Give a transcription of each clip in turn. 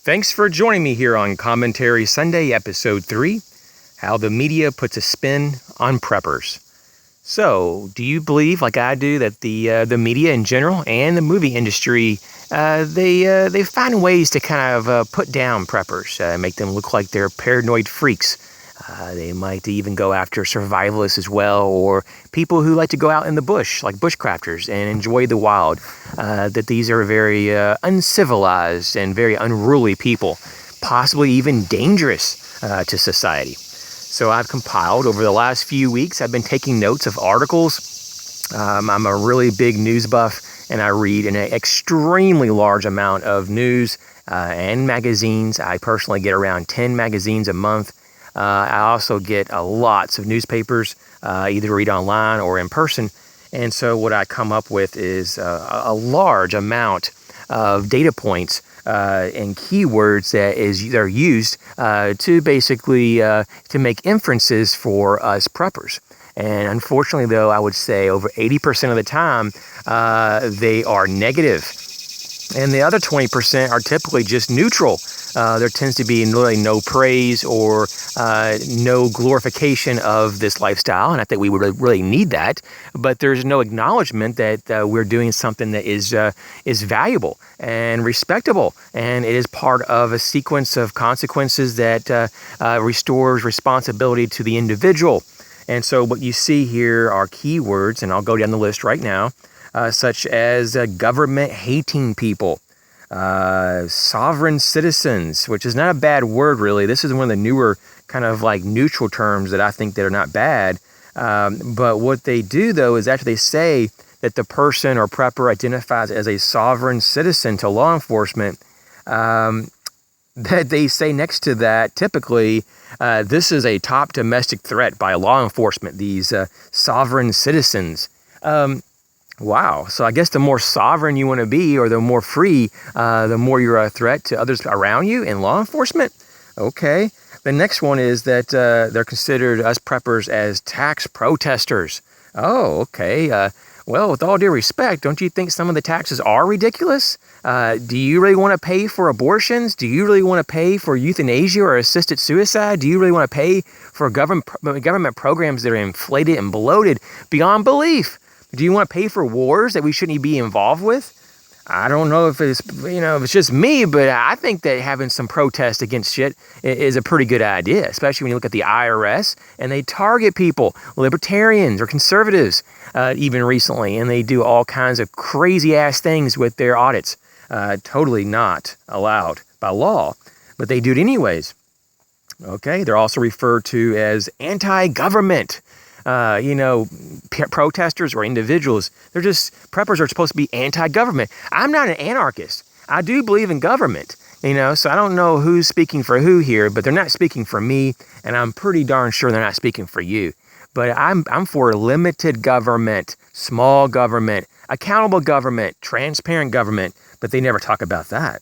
Thanks for joining me here on Commentary Sunday, Episode 3, How the Media Puts a Spin on Preppers. So, do you believe, like I do, that the media in general and the movie industry, they find ways to kind of put down preppers, make them look like they're paranoid freaks? They might even go after survivalists as well, or people who like to go out in the bush, like bushcrafters, and enjoy the wild. That these are very uncivilized and very unruly people, possibly even dangerous to society. So I've compiled over the last few weeks, I've been taking notes of articles. I'm a really big news buff, and I read an extremely large amount of news and magazines. I personally get around 10 magazines a month. I also get lots of newspapers, either read online or in person. And so what I come up with is a large amount of data points and keywords that are used to basically to make inferences for us preppers. And unfortunately, though, I would say over 80% of the time, they are negative. And the other 20% are typically just neutral. There tends to be really no praise or no glorification of this lifestyle. Not that we would really need that, but there's no acknowledgement that we're doing something that is valuable and respectable. And it is part of a sequence of consequences that restores responsibility to the individual. And so what you see here are keywords, and I'll go down the list right now. Such as government-hating people, sovereign citizens, which is not a bad word, really. This is one of the newer kind of like neutral terms that I think that are not bad. But what they do, though, is actually they say that the person or prepper identifies as a sovereign citizen to law enforcement. That they say next to that, typically, this is a top domestic threat by law enforcement, these sovereign citizens. Wow. So I guess the more sovereign you want to be, or the more free, the more you're a threat to others around you in law enforcement. Okay. The next one is that they're considered, us preppers, as tax protesters. Oh, okay. Well, with all due respect, don't you think some of the taxes are ridiculous? Do you really want to pay for abortions? Do you really want to pay for euthanasia or assisted suicide? Do you really want to pay for government programs that are inflated and bloated beyond belief? Do you want to pay for wars that we shouldn't be involved with? I don't know if it's just me, but I think that having some protest against shit is a pretty good idea, especially when you look at the IRS and they target people, libertarians or conservatives, even recently, and they do all kinds of crazy ass things with their audits. Totally not allowed by law, but they do it anyways. Okay, they're also referred to as anti-government. Protesters or individuals. Preppers are supposed to be anti-government. I'm not an anarchist. I do believe in government, so I don't know who's speaking for who here, but they're not speaking for me, and I'm pretty darn sure they're not speaking for you. But I'm for limited government, small government, accountable government, transparent government, but they never talk about that.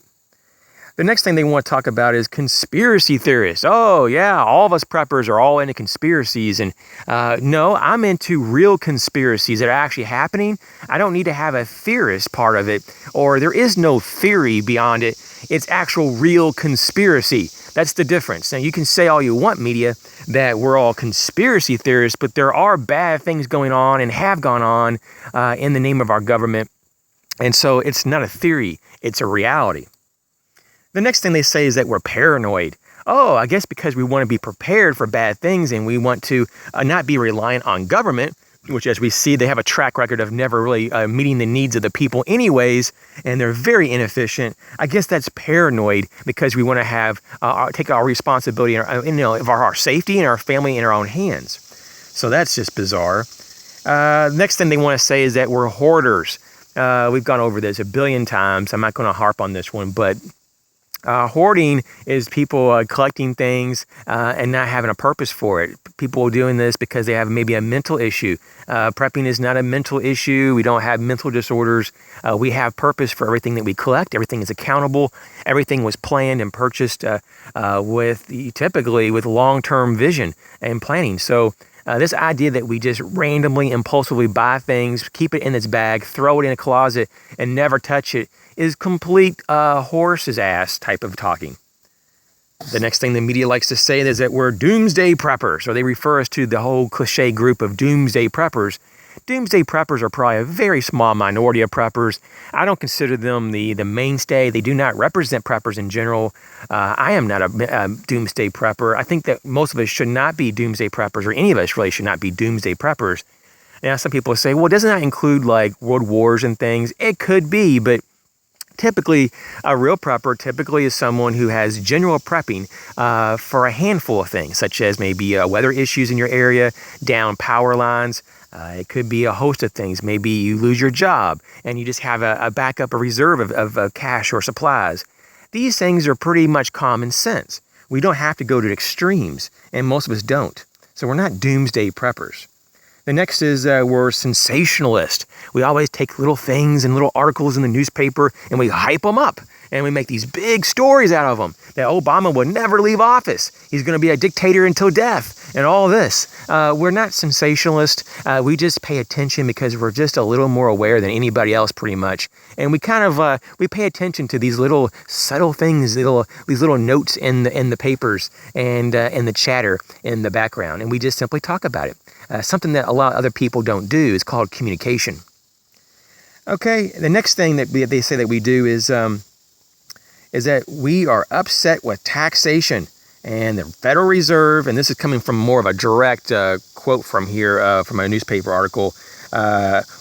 The next thing they want to talk about is conspiracy theorists. Oh, yeah, all of us preppers are all into conspiracies. And no, I'm into real conspiracies that are actually happening. I don't need to have a theorist part of it, or there is no theory beyond it. It's actual real conspiracy. That's the difference. Now, you can say all you want, media, that we're all conspiracy theorists, but there are bad things going on and have gone on in the name of our government. And so it's not a theory, it's a reality. The next thing they say is that we're paranoid. Oh, I guess because we want to be prepared for bad things and we want to not be reliant on government, which, as we see, they have a track record of never really meeting the needs of the people anyways, and they're very inefficient. I guess that's paranoid because we want to have take our responsibility of our safety and our family in our own hands. So that's just bizarre. Next thing they want to say is that we're hoarders. We've gone over this a billion times. I'm not going to harp on this one, but hoarding is people collecting things and not having a purpose for it. People doing this because they have maybe a mental issue. Prepping is not a mental issue. We don't have mental disorders. We have purpose for everything that we collect. Everything is accountable. Everything was planned and purchased typically with long-term vision and planning. So this idea that we just randomly, impulsively buy things, keep it in its bag, throw it in a closet, and never touch it is complete horse's ass type of talking. The next thing the media likes to say is that we're doomsday preppers, or they refer us to the whole cliche group of doomsday preppers. Doomsday preppers are probably a very small minority of preppers. I don't consider them the mainstay. They do not represent preppers in general. I am not a doomsday prepper. I think that most of us should not be doomsday preppers, or any of us really should not be doomsday preppers. Now, some people say, well, doesn't that include like world wars and things? It could be, but typically, a real prepper typically is someone who has general prepping for a handful of things, such as maybe weather issues in your area, down power lines. It could be a host of things. Maybe you lose your job and you just have a backup, a reserve of cash or supplies. These things are pretty much common sense. We don't have to go to extremes, and most of us don't. So we're not doomsday preppers. The next is we're sensationalist. We always take little things and little articles in the newspaper and we hype them up. And we make these big stories out of them. That Obama would never leave office. He's going to be a dictator until death and all this. We're not sensationalist. We just pay attention because we're just a little more aware than anybody else pretty much. And we kind of, we pay attention to these little subtle things, these little notes in the papers and in the chatter in the background. And we just simply talk about it. Something that a lot of other people don't do is called communication. Okay, the next thing that they say that we do is that we are upset with taxation and the Federal Reserve, and this is coming from more of a direct quote from here from a newspaper article.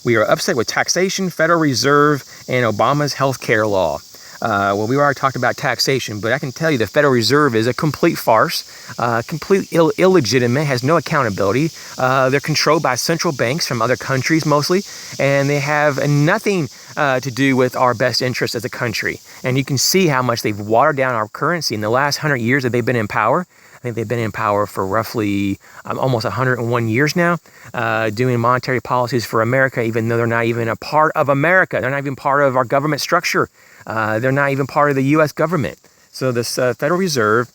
We are upset with taxation, Federal Reserve, and Obama's health care law. Well, we already talked about taxation, but I can tell you the Federal Reserve is a complete farce, completely illegitimate, has no accountability. They're controlled by central banks from other countries mostly, and they have nothing to do with our best interest as a country. And you can see how much they've watered down our currency in the last 100 years that they've been in power. I think they've been in power for roughly almost 101 years now, doing monetary policies for America, even though they're not even a part of America. They're not even part of our government structure. They're not even part of the U.S. government. So this Federal Reserve,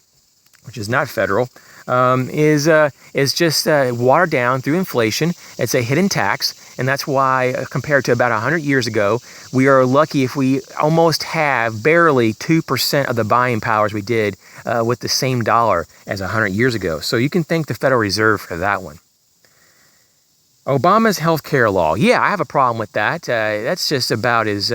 which is not federal, is just watered down through inflation. It's a hidden tax, and that's why, compared to about 100 years ago, we are lucky if we almost have barely 2% of the buying powers we did with the same dollar as 100 years ago. So you can thank the Federal Reserve for that one. Obama's health care law. Yeah, I have a problem with that. That's just about as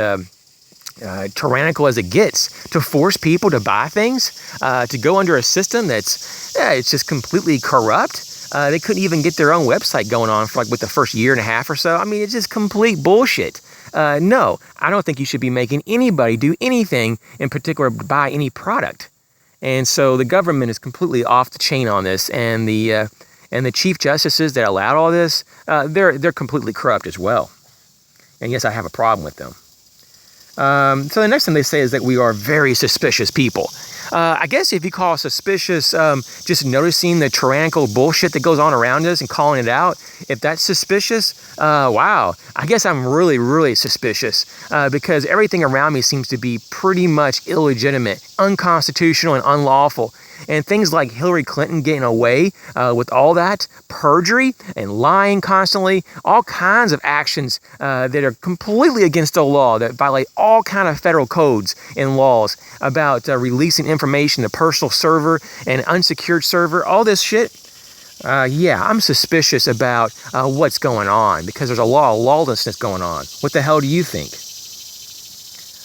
tyrannical as it gets, to force people to buy things, to go under a system that's it's just completely corrupt. They couldn't even get their own website going on for with the first year and a half or so. I mean, it's just complete bullshit. No, I don't think you should be making anybody do anything in particular, buy any product. And so the government is completely off the chain on this, and the chief justices that allowed all this, they're completely corrupt as well. And yes, I have a problem with them. So the next thing they say is that we are very suspicious people. I guess if you call suspicious just noticing the tyrannical bullshit that goes on around us and calling it out, if that's suspicious, wow, I guess I'm really, really suspicious because everything around me seems to be pretty much illegitimate, unconstitutional, and unlawful. And things like Hillary Clinton getting away with all that, perjury and lying constantly, all kinds of actions that are completely against the law, that violate all kind of federal codes and laws about releasing information to personal server and unsecured server, all this shit. Yeah, I'm suspicious about what's going on because there's a law of lawlessness going on. What the hell do you think?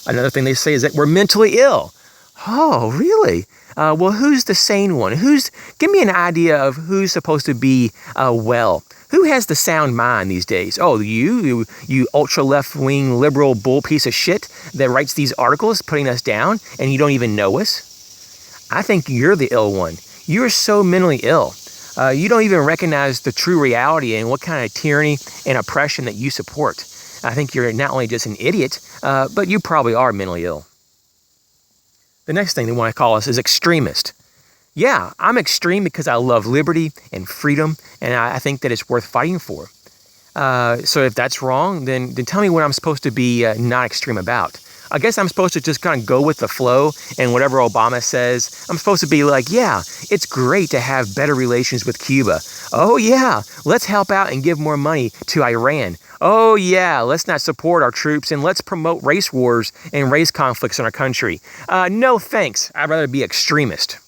Another thing they say is that we're mentally ill. Oh, really? Well, who's the sane one? Give me an idea of who's supposed to be well. Who has the sound mind these days? Oh, you ultra left-wing liberal bull piece of shit that writes these articles putting us down and you don't even know us? I think you're the ill one. You're so mentally ill. You don't even recognize the true reality and what kind of tyranny and oppression that you support. I think you're not only just an idiot, but you probably are mentally ill. The next thing they want to call us is extremist. Yeah, I'm extreme because I love liberty and freedom, and I think that it's worth fighting for. So if that's wrong, then tell me what I'm supposed to be not extreme about. I guess I'm supposed to just kind of go with the flow, and whatever Obama says, I'm supposed to be like, yeah, it's great to have better relations with Cuba. Oh yeah, let's help out and give more money to Iran. Oh yeah, let's not support our troops and let's promote race wars and race conflicts in our country. No thanks, I'd rather be extremist.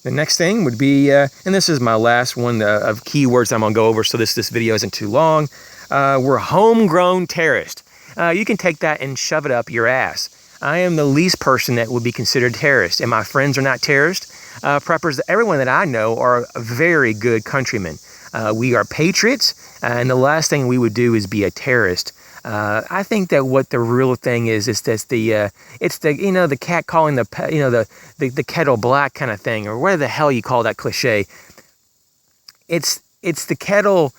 The next thing would be, and this is my last one of keywords I'm going to go over so this video isn't too long. We're homegrown terrorists. You can take that and shove it up your ass. I am the least person that would be considered terrorist, and my friends are not terrorists. Preppers, everyone that I know are very good countrymen. We are patriots, and the last thing we would do is be a terrorist. I think that what the real thing is that it's the cat calling the kettle black kind of thing, or whatever the hell you call that cliche. It's the kettle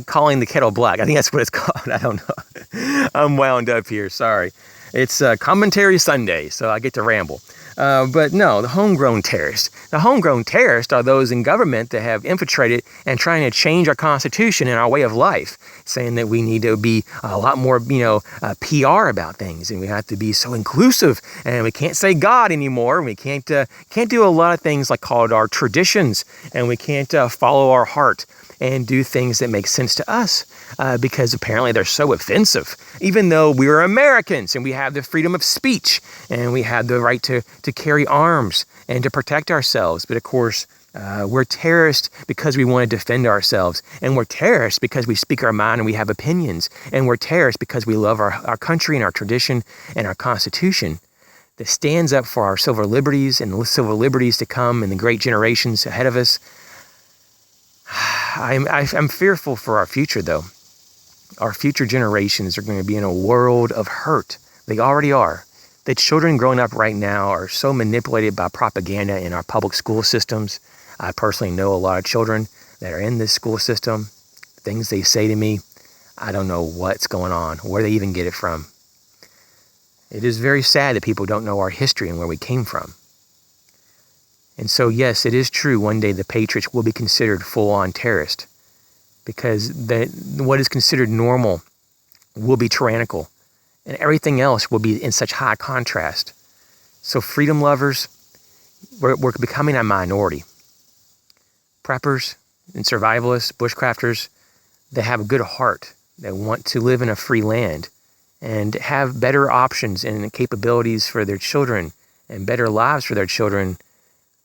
calling the kettle black. I think that's what it's called. I don't know. I'm wound up here. Sorry. It's Commentary Sunday, so I get to ramble. But no, the homegrown terrorists. The homegrown terrorists are those in government that have infiltrated and trying to change our Constitution and our way of life, saying that we need to be a lot more, PR about things, and we have to be so inclusive, and we can't say God anymore. We can't do a lot of things like called our traditions, and we can't follow our heart and do things that make sense to us because apparently they're so offensive, even though we're Americans and we have the freedom of speech and we have the right to carry arms and to protect ourselves. But of course, we're terrorists because we want to defend ourselves, and we're terrorists because we speak our mind and we have opinions, and we're terrorists because we love our country and our tradition and our Constitution that stands up for our civil liberties and the civil liberties to come in the great generations ahead of us. I'm fearful for our future, though. Our future generations are going to be in a world of hurt. They already are. The children growing up right now are so manipulated by propaganda in our public school systems. I personally know a lot of children that are in this school system. Things they say to me, I don't know what's going on, where they even get it from. It is very sad that people don't know our history and where we came from. And so, yes, it is true one day the patriots will be considered full-on terrorist, because what is considered normal will be tyrannical, and everything else will be in such high contrast. So freedom lovers, we're becoming a minority. Preppers and survivalists, bushcrafters, they have a good heart. They want to live in a free land and have better options and capabilities for their children and better lives for their children,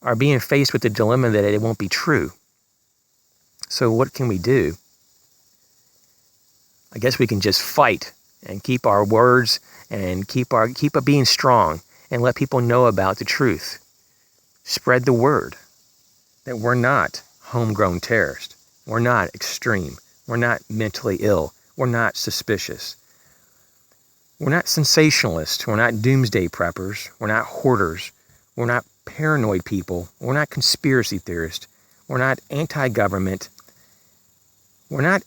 are being faced with the dilemma that it won't be true. So what can we do? I guess we can just fight and keep our words and keep being strong and let people know about the truth. Spread the word that we're not homegrown terrorists. We're not extreme. We're not mentally ill. We're not suspicious. We're not sensationalists. We're not doomsday preppers. We're not hoarders. We're not paranoid people. We're not conspiracy theorists. We're not anti-government. We're not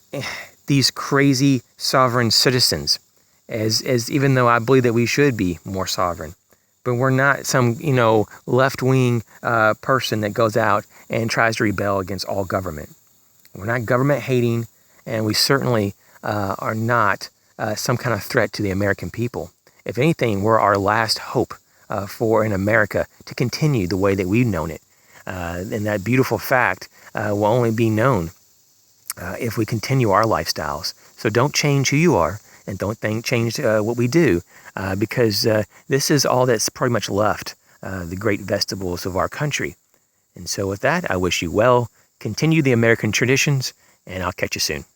these crazy sovereign citizens, as even though I believe that we should be more sovereign. But we're not some, left-wing person that goes out and tries to rebel against all government. We're not government-hating, and we certainly are not some kind of threat to the American people. If anything, we're our last hope for in America to continue the way that we've known it. And that beautiful fact will only be known if we continue our lifestyles. So don't change who you are, and don't change what we do, because this is all that's pretty much left, the great vestibles of our country. And so with that, I wish you well, continue the American traditions, and I'll catch you soon.